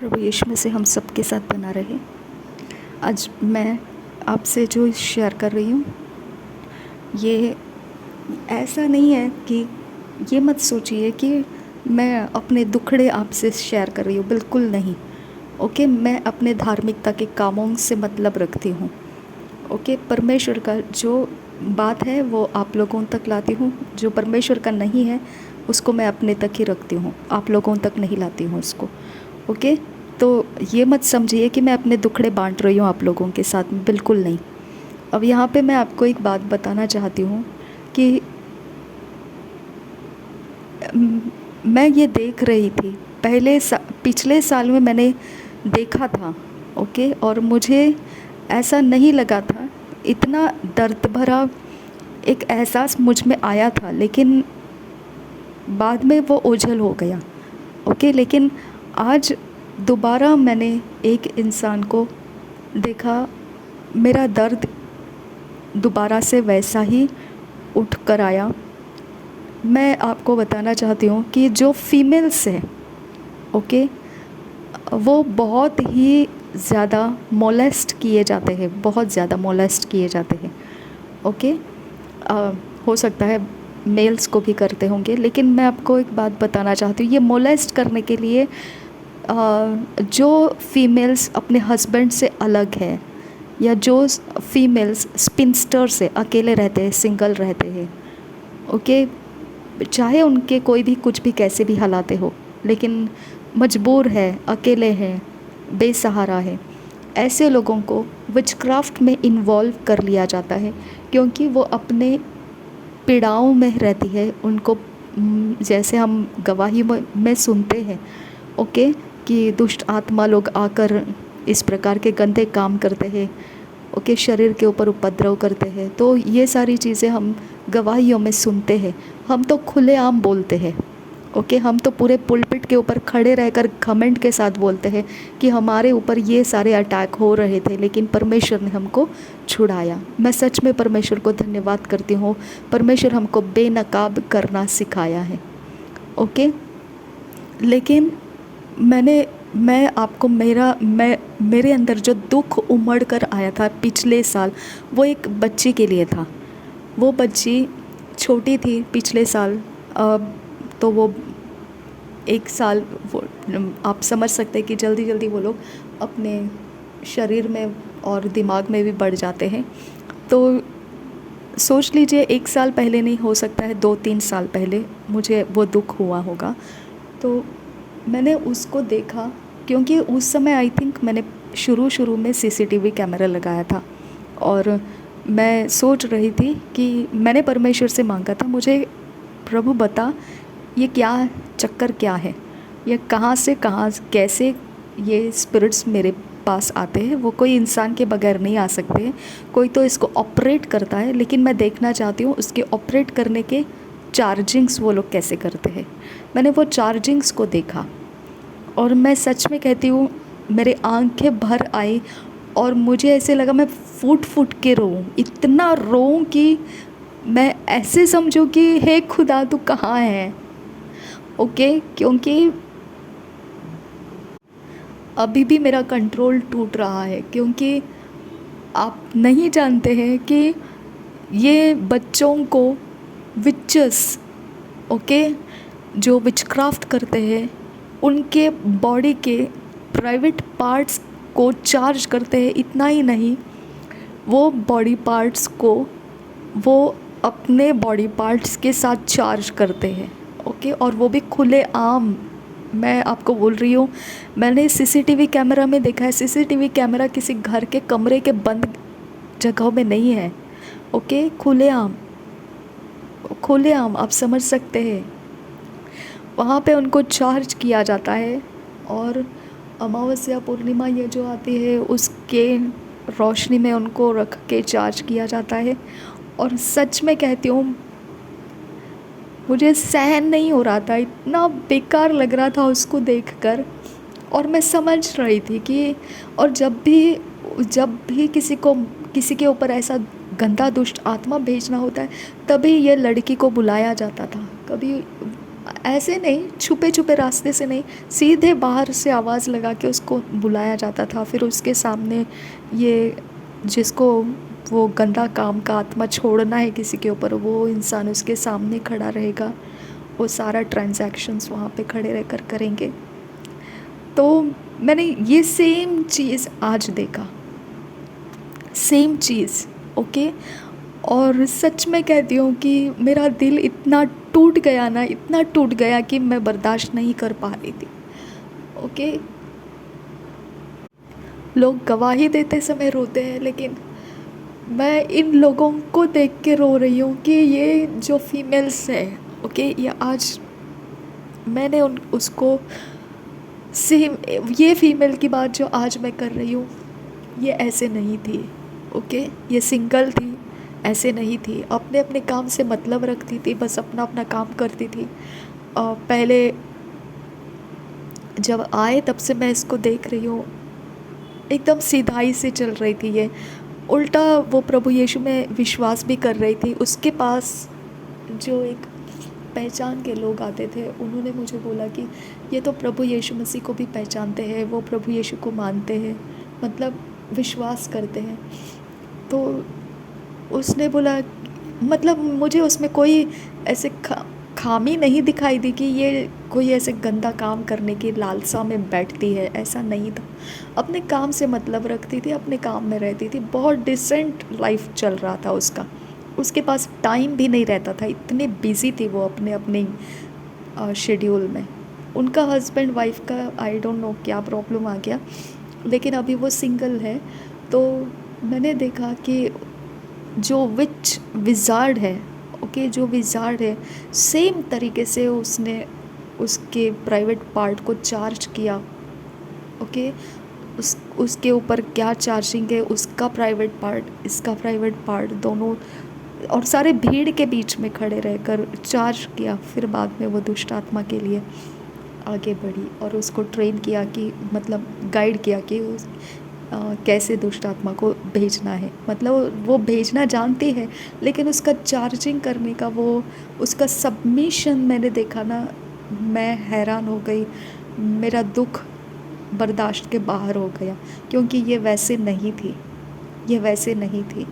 प्रभु यीशु में से हम सबके साथ बना रहे। आज मैं आपसे जो शेयर कर रही हूँ, ये ऐसा नहीं है कि ये मत सोचिए कि मैं अपने दुखड़े आपसे शेयर कर रही हूँ, बिल्कुल नहीं। ओके, मैं अपने धार्मिकता के कामों से मतलब रखती हूँ। ओके, परमेश्वर का जो बात है वो आप लोगों तक लाती हूँ, जो परमेश्वर का नहीं है उसको मैं अपने तक ही रखती हूँ, आप लोगों तक नहीं लाती हूँ उसको। ओके, तो ये मत समझिए कि मैं अपने दुखड़े बांट रही हूँ आप लोगों के साथ, बिल्कुल नहीं। अब यहाँ पे मैं आपको एक बात बताना चाहती हूँ कि मैं ये देख रही थी पिछले साल में मैंने देखा था। ओके, और मुझे ऐसा नहीं लगा था, इतना दर्द भरा एक एहसास मुझ में आया था, लेकिन बाद में वो ओझल हो गया। ओके, लेकिन आज दोबारा मैंने एक इंसान को देखा, मेरा दर्द दोबारा से वैसा ही उठ कर आया। मैं आपको बताना चाहती हूँ कि जो फीमेल्स हैं, ओके, वो बहुत ही ज़्यादा मोलेस्ट किए जाते हैं, बहुत ज़्यादा मोलेस्ट किए जाते हैं। ओके, हो सकता है मेल्स को भी करते होंगे, लेकिन मैं आपको एक बात बताना चाहती हूँ, ये मोलेस्ट करने के लिए जो फीमेल्स अपने हस्बैंड से अलग है, या जो फीमेल्स स्पिंस्टर से अकेले रहते हैं, सिंगल रहते हैं, ओके, चाहे उनके कोई भी कुछ भी कैसे भी हालातें हो, लेकिन मजबूर है, अकेले हैं, बेसहारा है, ऐसे लोगों को विचक्राफ्ट में इन्वॉल्व कर लिया जाता है, क्योंकि वो अपने पीड़ाओं में रहती है। उनको जैसे हम गवाही में सुनते हैं, ओके, कि दुष्ट आत्मा लोग आकर इस प्रकार के गंदे काम करते हैं, ओके, शरीर के ऊपर उपद्रव करते हैं, तो ये सारी चीज़ें हम गवाहियों में सुनते हैं। हम तो खुलेआम बोलते हैं, ओके, हम तो पूरे पुलपिट के ऊपर खड़े रहकर घमंड के साथ बोलते हैं कि हमारे ऊपर ये सारे अटैक हो रहे थे, लेकिन परमेश्वर ने हमको छुड़ाया। मैं सच में परमेश्वर को धन्यवाद करती हूँ, परमेश्वर हमको बेनकाब करना सिखाया है। ओके, लेकिन मैं आपको मेरे अंदर जो दुख उमड़ कर आया था पिछले साल, वो एक बच्ची के लिए था। वो बच्ची छोटी थी पिछले साल, तो वो 1 साल, वो आप समझ सकते हैं कि जल्दी जल्दी वो लोग अपने शरीर में और दिमाग में भी बढ़ जाते हैं। तो सोच लीजिए 1 साल पहले नहीं, हो सकता है 2-3 साल पहले मुझे वो दुख हुआ होगा। तो मैंने उसको देखा, क्योंकि उस समय आई थिंक मैंने शुरू में सीसीटीवी कैमरा लगाया था, और मैं सोच रही थी कि मैंने परमेश्वर से मांगा था, मुझे प्रभु बता ये क्या चक्कर क्या है, ये कहाँ से कहाँ कैसे ये स्पिरिट्स मेरे पास आते हैं। वो कोई इंसान के बगैर नहीं आ सकते हैं, कोई तो इसको ऑपरेट करता है, लेकिन मैं देखना चाहती हूँ उसके ऑपरेट करने के चार्जिंग्स वो लोग कैसे करते हैं। मैंने वो चार्जिंग्स को देखा, और मैं सच में कहती हूँ मेरे आंखें भर आई, और मुझे ऐसे लगा मैं फूट फूट के रोऊँ, इतना रोऊँ कि मैं ऐसे समझूँ कि हे खुदा तू कहाँ है। ओके, क्योंकि अभी भी मेरा कंट्रोल टूट रहा है, क्योंकि आप नहीं जानते हैं कि ये बच्चों को विचेस, ओके, जो विचक्राफ्ट करते हैं, उनके बॉडी के प्राइवेट पार्ट्स को चार्ज करते हैं। इतना ही नहीं, वो बॉडी पार्ट्स को वो अपने बॉडी पार्ट्स के साथ चार्ज करते हैं, ओके, और वो भी खुलेआम। मैं आपको बोल रही हूँ, मैंने सीसीटीवी कैमरा में देखा है। सीसीटीवी कैमरा किसी घर के कमरे के बंद जगहों में नहीं है, ओके, खुलेआम, खुलेआम आप समझ सकते हैं, वहाँ पे उनको चार्ज किया जाता है। और अमावस्या पूर्णिमा ये जो आती है, उसके रोशनी में उनको रख के चार्ज किया जाता है। और सच में कहती हूँ, मुझे सहन नहीं हो रहा था, इतना बेकार लग रहा था उसको देखकर। और मैं समझ रही थी कि, और जब भी किसी के ऊपर ऐसा गंदा दुष्ट आत्मा भेजना होता है, तभी ये लड़की को बुलाया जाता था। कभी ऐसे नहीं, छुपे छुपे रास्ते से नहीं, सीधे बाहर से आवाज़ लगा के उसको बुलाया जाता था। फिर उसके सामने ये जिसको वो गंदा काम का आत्मा छोड़ना है किसी के ऊपर, वो इंसान उसके सामने खड़ा रहेगा, वो सारा ट्रांजैक्शंस वहाँ पे खड़े रहकर करेंगे। तो मैंने ये सेम चीज़ आज देखा, सेम चीज़, ओके। और सच में कहती हूँ कि मेरा दिल इतना टूट गया ना, इतना टूट गया कि मैं बर्दाश्त नहीं कर पा रही थी, ओके। लोग गवाही देते समय रोते हैं, लेकिन मैं इन लोगों को देख के रो रही हूँ कि ये जो फीमेल्स है, ओके, ये आज मैंने उन उसको सेम, ये फीमेल की बात जो आज मैं कर रही हूँ, ये ऐसे नहीं थी, ओके। ये सिंगल थी, ऐसे नहीं थी, अपने अपने काम से मतलब रखती थी, बस अपना अपना काम करती थी। पहले जब आए तब से मैं इसको देख रही हूँ, एकदम सीधाई से चल रही थी ये, उल्टा वो प्रभु यीशु में विश्वास भी कर रही थी। उसके पास जो एक पहचान के लोग आते थे, उन्होंने मुझे बोला कि ये तो प्रभु यीशु मसीह को भी पहचानते हैं, वो प्रभु यीशु को मानते हैं, मतलब विश्वास करते हैं। तो उसने बोला, मतलब मुझे उसमें कोई ऐसे खामी नहीं दिखाई दी कि ये कोई ऐसे गंदा काम करने की लालसा में बैठती है, ऐसा नहीं था। अपने काम से मतलब रखती थी, अपने काम में रहती थी, बहुत डिसेंट लाइफ चल रहा था उसका। उसके पास टाइम भी नहीं रहता था, इतने बिज़ी थी वो अपने अपने शेड्यूल में। उनका हस्बैंड वाइफ का आई डोंट नो क्या प्रॉब्लम आ गया, लेकिन अभी वो सिंगल है। तो मैंने देखा कि जो विज़ार्ड है, ओके, जो विज़ार्ड है, सेम तरीके से उसने उसके प्राइवेट पार्ट को चार्ज किया, ओके। उसके ऊपर क्या चार्जिंग है, उसका प्राइवेट पार्ट, इसका प्राइवेट पार्ट, दोनों, और सारे भीड़ के बीच में खड़े रहकर चार्ज किया। फिर बाद में वो दुष्ट आत्मा के लिए आगे बढ़ी और उसको ट्रेन किया कि, मतलब गाइड किया कि कैसे दुष्ट आत्मा को भेजना है। मतलब वो भेजना जानती है, लेकिन उसका चार्जिंग करने का वो उसका सबमिशन मैंने देखा ना, मैं हैरान हो गई। मेरा दुख बर्दाश्त के बाहर हो गया, क्योंकि ये वैसे नहीं थी, ये वैसे नहीं थी,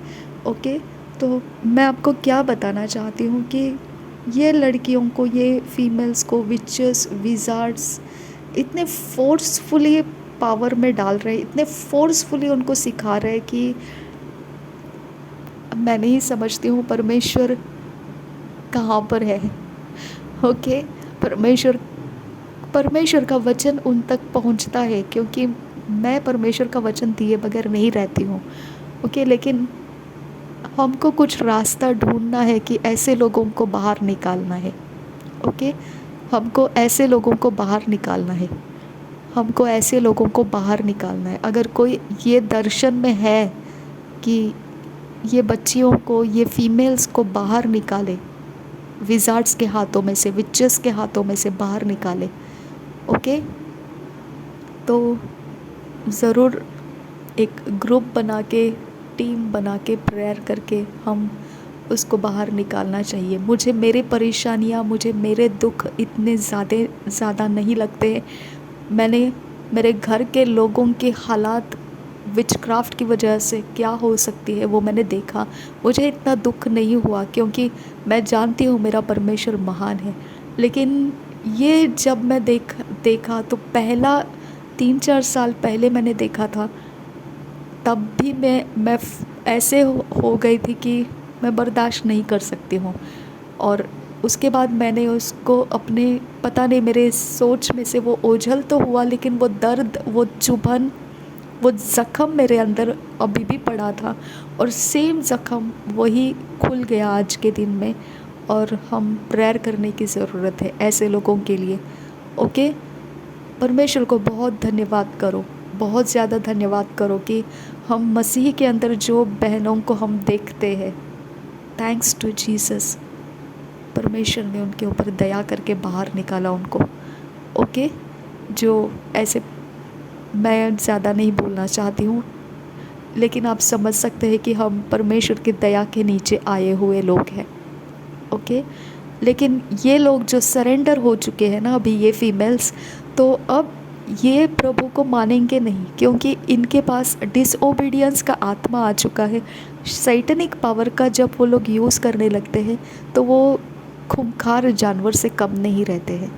ओके। तो मैं आपको क्या बताना चाहती हूँ कि ये लड़कियों को, ये फीमेल्स को विचेस, विज़ार्ड्स इतने फोर्सफुली पावर में डाल रहे हैं, इतने फोर्सफुली उनको सिखा रहे हैं कि मैं नहीं समझती हूँ परमेश्वर कहाँ पर है, ओके। परमेश्वर का वचन उन तक पहुँचता है, क्योंकि मैं परमेश्वर का वचन दिए बगैर नहीं रहती हूँ, ओके। लेकिन हमको कुछ रास्ता ढूंढना है कि ऐसे लोगों को बाहर निकालना है, ओके। हमको ऐसे लोगों को बाहर निकालना है, हमको ऐसे लोगों को बाहर निकालना है। अगर कोई ये दर्शन में है कि ये बच्चियों को, ये फीमेल्स को बाहर निकाले, विज़ार्ड्स के हाथों में से, विचेस के हाथों में से बाहर निकाले, ओके, तो ज़रूर एक ग्रुप बना के, टीम बना के, प्रेयर करके हम उसको बाहर निकालना चाहिए। मुझे मेरी परेशानियाँ, मुझे मेरे दुख इतने ज़्यादा नहीं लगते। मैंने मेरे घर के लोगों के हालात विचक्राफ्ट की वजह से क्या हो सकती है वो मैंने देखा। मुझे इतना दुख नहीं हुआ, क्योंकि मैं जानती हूँ मेरा परमेश्वर महान है। लेकिन ये जब मैं देखा तो पहला 3-4 साल पहले मैंने देखा था, तब भी मैं ऐसे हो गई थी कि मैं बर्दाश्त नहीं कर सकती हूँ। और उसके बाद मैंने उसको अपने, पता नहीं मेरे सोच में से वो ओझल तो हुआ, लेकिन वो दर्द, वो चुभन, वो ज़ख़म मेरे अंदर अभी भी पड़ा था, और सेम ज़ख़म वही खुल गया आज के दिन में। और हम प्रेयर करने की ज़रूरत है ऐसे लोगों के लिए, ओके। परमेश्वर को बहुत धन्यवाद करो, बहुत ज़्यादा धन्यवाद करो कि हम मसीह के अंदर जो बहनों को हम देखते हैं, थैंक्स टू जीसस, परमेश्वर ने उनके ऊपर दया करके बाहर निकाला उनको, ओके। जो ऐसे, मैं ज़्यादा नहीं बोलना चाहती हूँ, लेकिन आप समझ सकते हैं कि हम परमेश्वर की दया के नीचे आए हुए लोग हैं, ओके। लेकिन ये लोग जो सरेंडर हो चुके हैं ना अभी, ये फीमेल्स, तो अब ये प्रभु को मानेंगे नहीं, क्योंकि इनके पास डिसओबीडियंस का आत्मा आ चुका है। सैटनिक पावर का जब वो लोग यूज़ करने लगते हैं तो वो खूंखार जानवर से कम नहीं रहते हैं।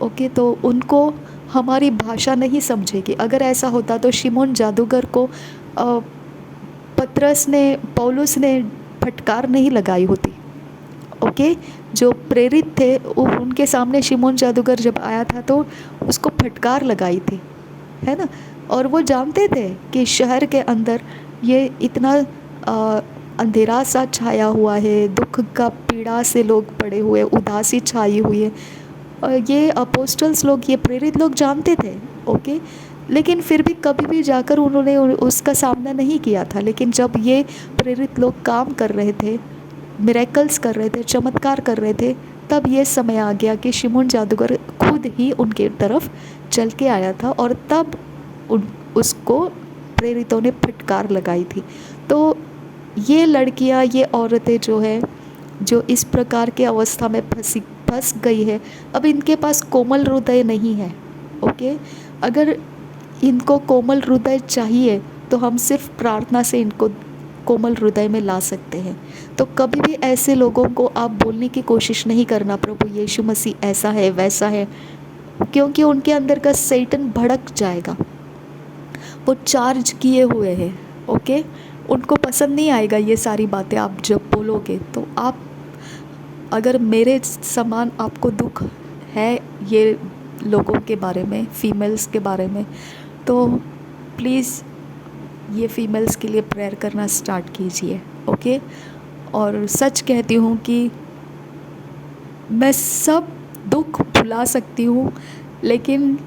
ओके, तो उनको हमारी भाषा नहीं समझेगी। अगर ऐसा होता तो शिमोन जादूगर को पौलुस ने फटकार नहीं लगाई होती। ओके, जो प्रेरित थे उनके सामने शिमोन जादूगर जब आया था तो उसको फटकार लगाई थी, है ना। और वो जानते थे कि शहर के अंदर ये इतना अंधेरा सा छाया हुआ है, दुख का पीड़ा से लोग पड़े हुए, उदासी छाई हुई है। और ये अपोस्टल्स लोग, ये प्रेरित लोग जानते थे। ओके, लेकिन फिर भी कभी भी जाकर उन्होंने उसका सामना नहीं किया था। लेकिन जब ये प्रेरित लोग काम कर रहे थे, मिरेकल्स कर रहे थे, चमत्कार कर रहे थे, तब ये समय आ गया कि शिमोन जादूगर खुद ही उनके तरफ चल के आया था और तब उसको प्रेरितों ने फटकार लगाई थी। तो ये लड़कियां, ये औरतें जो है, जो इस प्रकार के अवस्था में फंस गई है, अब इनके पास कोमल हृदय नहीं है। ओके, अगर इनको कोमल हृदय चाहिए तो हम सिर्फ प्रार्थना से इनको कोमल हृदय में ला सकते हैं। तो कभी भी ऐसे लोगों को आप बोलने की कोशिश नहीं करना प्रभु यीशु मसीह ऐसा है वैसा है, क्योंकि उनके अंदर का सैतान भड़क जाएगा। वो चार्ज किए हुए हैं। ओके, उनको पसंद नहीं आएगा ये सारी बातें आप जब बोलोगे। तो आप, अगर मेरे समान आपको दुख है ये लोगों के बारे में, फीमेल्स के बारे में, तो प्लीज़ ये फीमेल्स के लिए प्रेयर करना स्टार्ट कीजिए। ओके, और सच कहती हूँ कि मैं सब दुख भुला सकती हूँ, लेकिन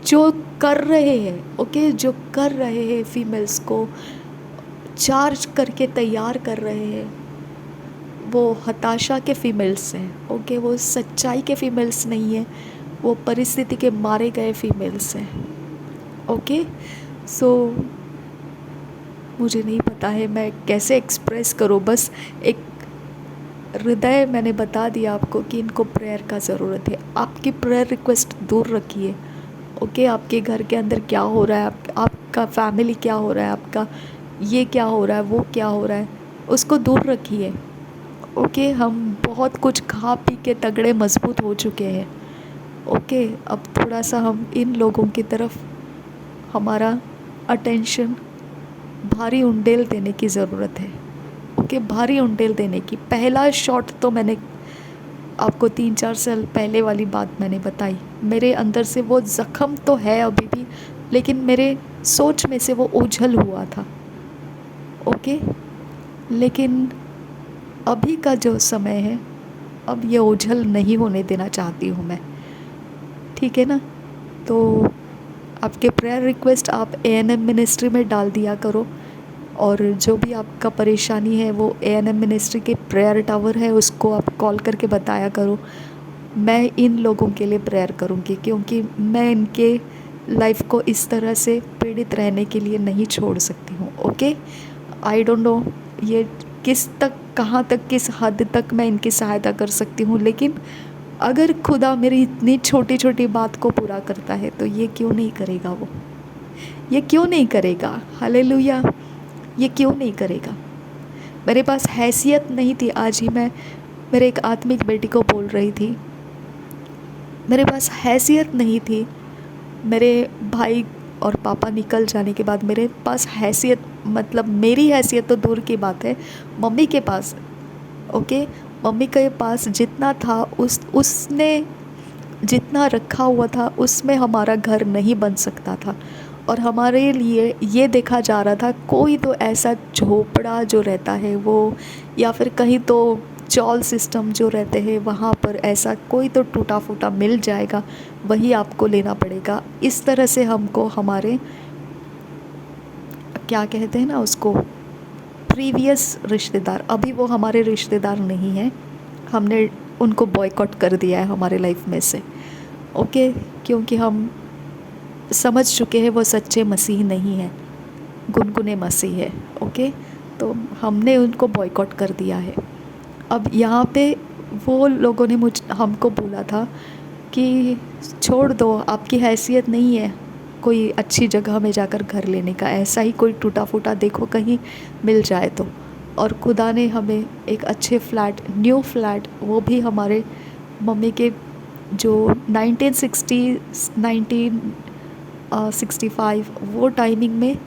जो कर रहे हैं, ओके, जो कर रहे हैं फीमेल्स को चार्ज करके तैयार कर रहे हैं, वो हताशा के फीमेल्स हैं। ओके, वो सच्चाई के फीमेल्स नहीं है, वो परिस्थिति के मारे गए फीमेल्स हैं। ओके, सो मुझे नहीं पता है मैं कैसे एक्सप्रेस करूँ। बस एक हृदय मैंने बता दिया आपको कि इनको प्रेयर का ज़रूरत है। आपकी प्रेयर रिक्वेस्ट दूर रखिए। ओके, आपके घर के अंदर क्या हो रहा है, आपका फैमिली क्या हो रहा है, आपका ये क्या हो रहा है, वो क्या हो रहा है, उसको दूर रखिए। ओके, हम बहुत कुछ खा पी के तगड़े मजबूत हो चुके हैं। ओके, अब थोड़ा सा हम इन लोगों की तरफ हमारा अटेंशन, भारी उंडेल देने की ज़रूरत है। ओके, भारी उंडेल देने की। पहला शॉट तो मैंने आपको 3-4 साल पहले वाली बात मैंने बताई। मेरे अंदर से वो ज़ख्म तो है अभी भी, लेकिन मेरे सोच में से वो ओझल हुआ था। ओके, लेकिन अभी का जो समय है, अब ये ओझल नहीं होने देना चाहती हूँ मैं। ठीक है ना। तो आपके प्रेयर रिक्वेस्ट आप ANM मिनिस्ट्री में डाल दिया करो, और जो भी आपका परेशानी है वो ANM मिनिस्ट्री के प्रेयर टावर है, उसको आप कॉल करके बताया करो। मैं इन लोगों के लिए प्रेयर करूँगी, क्योंकि मैं इनके लाइफ को इस तरह से पीड़ित रहने के लिए नहीं छोड़ सकती हूँ। ओके, आई डोंट नो ये किस तक, कहाँ तक, किस हद तक मैं इनकी सहायता कर सकती हूँ, लेकिन अगर खुदा मेरी इतनी छोटी छोटी बात को पूरा करता है तो ये क्यों नहीं करेगा, वो ये क्यों नहीं करेगा। हालेलुया, ये क्यों नहीं करेगा। मेरे पास हैसियत नहीं थी। आज ही मैं मेरे एक आत्मिक बेटी को बोल रही थी, मेरे पास हैसियत नहीं थी। मेरे भाई और पापा निकल जाने के बाद मेरे पास हैसियत, मतलब मेरी हैसियत तो दूर की बात है, मम्मी के पास, ओके, मम्मी के पास जितना था उसने जितना रखा हुआ था उसमें हमारा घर नहीं बन सकता था। और हमारे लिए ये देखा जा रहा था कोई तो ऐसा झोपड़ा जो रहता है वो, या फिर कहीं तो चॉल सिस्टम जो रहते हैं वहाँ पर ऐसा कोई तो टूटा फूटा मिल जाएगा, वही आपको लेना पड़ेगा। इस तरह से हमको हमारे, क्या कहते हैं ना उसको, प्रीवियस रिश्तेदार, अभी वो हमारे रिश्तेदार नहीं हैं, हमने उनको बॉयकॉट कर दिया है हमारे लाइफ में से। ओके, क्योंकि हम समझ चुके हैं वो सच्चे मसीह नहीं है, गुनगुने मसीह है। ओके, तो हमने उनको बॉयकॉट कर दिया है। अब यहाँ पे वो लोगों ने हमको बोला था कि छोड़ दो, आपकी हैसियत नहीं है कोई अच्छी जगह में जाकर घर लेने का, ऐसा ही कोई टूटा फूटा देखो कहीं मिल जाए तो। और खुदा ने हमें एक अच्छे फ्लैट, न्यू फ्लैट, वो भी हमारे मम्मी के जो 1965 वो टाइमिंग में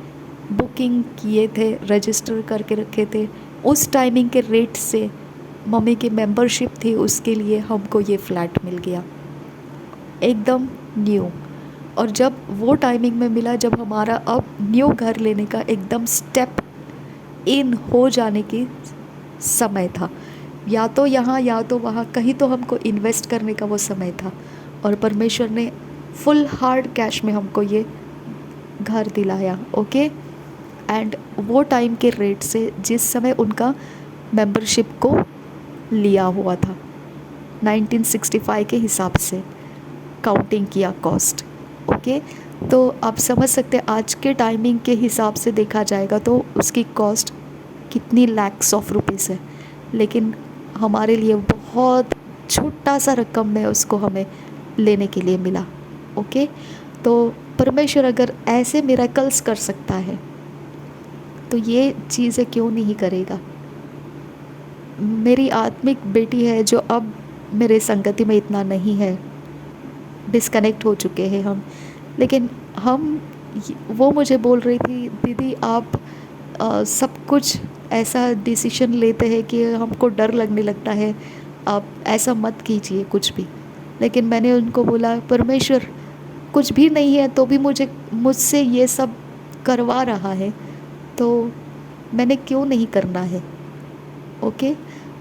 बुकिंग किए थे, रजिस्टर करके रखे थे, उस टाइमिंग के रेट से मम्मी की मेंबरशिप थी, उसके लिए हमको ये फ्लैट मिल गया एकदम न्यू। और जब वो टाइमिंग में मिला, जब हमारा अब न्यू घर लेने का एकदम स्टेप इन हो जाने की समय था, या तो यहाँ या तो वहाँ, कहीं तो हमको इन्वेस्ट करने का वो समय था। और परमेश्वर ने फुल हार्ड कैश में हमको ये घर दिलाया, ओके। एंड वो टाइम के रेट से, जिस समय उनका मेंबरशिप को लिया हुआ था 1965 के हिसाब से काउंटिंग किया कॉस्ट, ओके। तो आप समझ सकते हैं आज के टाइमिंग के हिसाब से देखा जाएगा तो उसकी कॉस्ट कितनी लैक्स ऑफ रुपीज़ है, लेकिन हमारे लिए बहुत छोटा सा रकम में उसको हमें लेने के लिए मिला, ओके। तो परमेश्वर अगर ऐसे मिरेकल्स कर सकता है तो ये चीज़ें क्यों नहीं करेगा। मेरी आत्मिक बेटी है जो अब मेरे संगति में इतना नहीं है, डिस्कनेक्ट हो चुके हैं हम, लेकिन वो मुझे बोल रही थी, दीदी आप सब कुछ ऐसा डिसीजन लेते हैं कि हमको डर लगने लगता है, आप ऐसा मत कीजिए कुछ भी। लेकिन मैंने उनको बोला परमेश्वर कुछ भी नहीं है तो भी मुझसे ये सब करवा रहा है, तो मैंने क्यों नहीं करना है, ओके।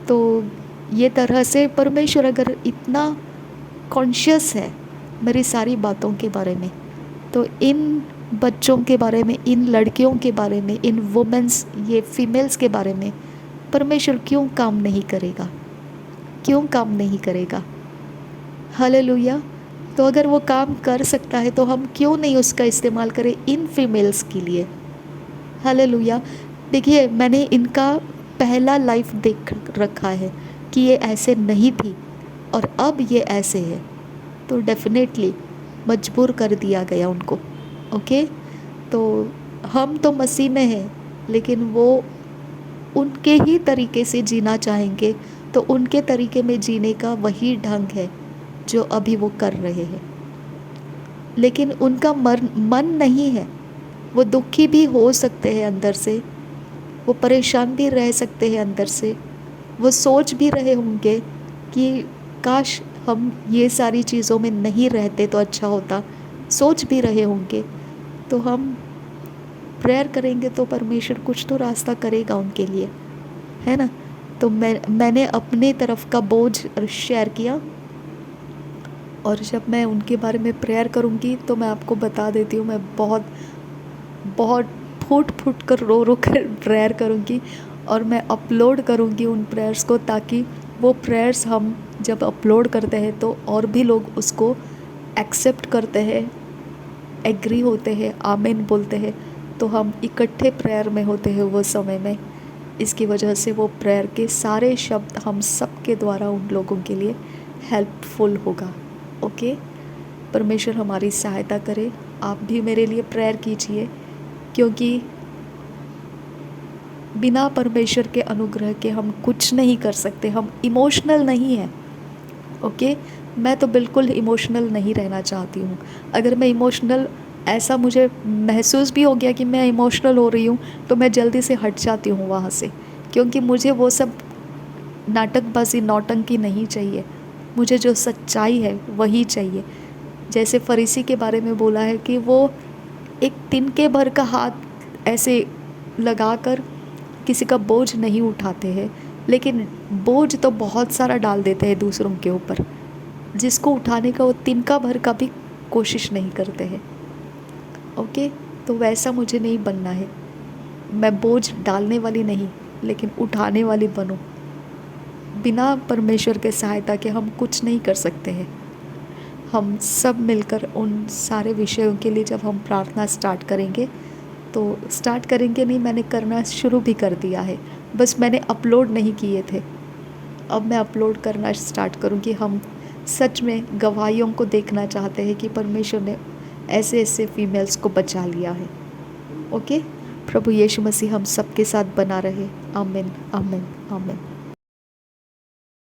तो ये तरह से परमेश्वर अगर इतना कॉन्शियस है मेरी सारी बातों के बारे में, तो इन बच्चों के बारे में, इन लड़कियों के बारे में, इन वुमेन्स, ये फीमेल्स के बारे में परमेश्वर क्यों काम नहीं करेगा, क्यों काम नहीं करेगा। हालेलुया। तो अगर वो काम कर सकता है तो हम क्यों नहीं उसका इस्तेमाल करें इन फीमेल्स के लिए। हालेलुया। देखिए मैंने इनका पहला लाइफ देख रखा है कि ये ऐसे नहीं थी और अब ये ऐसे है, तो डेफिनेटली मजबूर कर दिया गया उनको, ओके। तो हम तो मसीह में हैं, लेकिन वो उनके ही तरीके से जीना चाहेंगे, तो उनके तरीके में जीने का वही ढंग है जो अभी वो कर रहे हैं। लेकिन उनका मन नहीं है, वो दुखी भी हो सकते हैं अंदर से, वो परेशान भी रह सकते हैं अंदर से, वो सोच भी रहे होंगे कि काश हम ये सारी चीज़ों में नहीं रहते तो अच्छा होता, सोच भी रहे होंगे। तो हम प्रेयर करेंगे तो परमेश्वर कुछ तो रास्ता करेगा उनके लिए, है ना। तो मैंने अपने तरफ का बोझ शेयर किया, और जब मैं उनके बारे में प्रेयर करूँगी तो मैं आपको बता देती हूँ, मैं बहुत बहुत फूट फूट कर रो रो कर प्रेयर करूँगी, और मैं अपलोड करूँगी उन प्रेयर्स को, ताकि वो प्रेयर्स हम जब अपलोड करते हैं तो और भी लोग उसको एक्सेप्ट करते हैं, एग्री होते हैं, आमीन बोलते हैं, तो हम इकट्ठे प्रेयर में होते हैं वो समय में। इसकी वजह से वो प्रेयर के सारे शब्द हम सब के द्वारा उन लोगों के लिए हेल्पफुल होगा, ओके। परमेश्वर हमारी सहायता करे। आप भी मेरे लिए प्रेयर कीजिए, क्योंकि बिना परमेश्वर के अनुग्रह के हम कुछ नहीं कर सकते। हम इमोशनल नहीं हैं, ओके। मैं तो बिल्कुल इमोशनल नहीं रहना चाहती हूँ। अगर मैं इमोशनल, ऐसा मुझे महसूस भी हो गया कि मैं इमोशनल हो रही हूँ, तो मैं जल्दी से हट जाती हूँ वहाँ से, क्योंकि मुझे वो सब नाटकबाजी, नौटंकी नहीं चाहिए। मुझे जो सच्चाई है वही चाहिए। जैसे फरीसी के बारे में बोला है कि वो एक तिनके भर का हाथ ऐसे लगाकर किसी का बोझ नहीं उठाते हैं, लेकिन बोझ तो बहुत सारा डाल देते हैं दूसरों के ऊपर, जिसको उठाने का वो तिनका भर का भी कोशिश नहीं करते हैं, ओके। तो वैसा मुझे नहीं बनना है। मैं बोझ डालने वाली नहीं, लेकिन उठाने वाली बनूं। बिना परमेश्वर के सहायता के हम कुछ नहीं कर सकते हैं। हम सब मिलकर उन सारे विषयों के लिए जब हम प्रार्थना स्टार्ट करेंगे, तो नहीं, मैंने करना शुरू भी कर दिया है, बस मैंने अपलोड नहीं किए थे, अब मैं अपलोड करना स्टार्ट करूँ कि हम सच में गवाहियों को देखना चाहते हैं कि परमेश्वर ने ऐसे ऐसे फीमेल्स को बचा लिया है। ओके, प्रभु यीशु मसीह हम सबके साथ बना रहे। आमीन, आमीन, आमीन।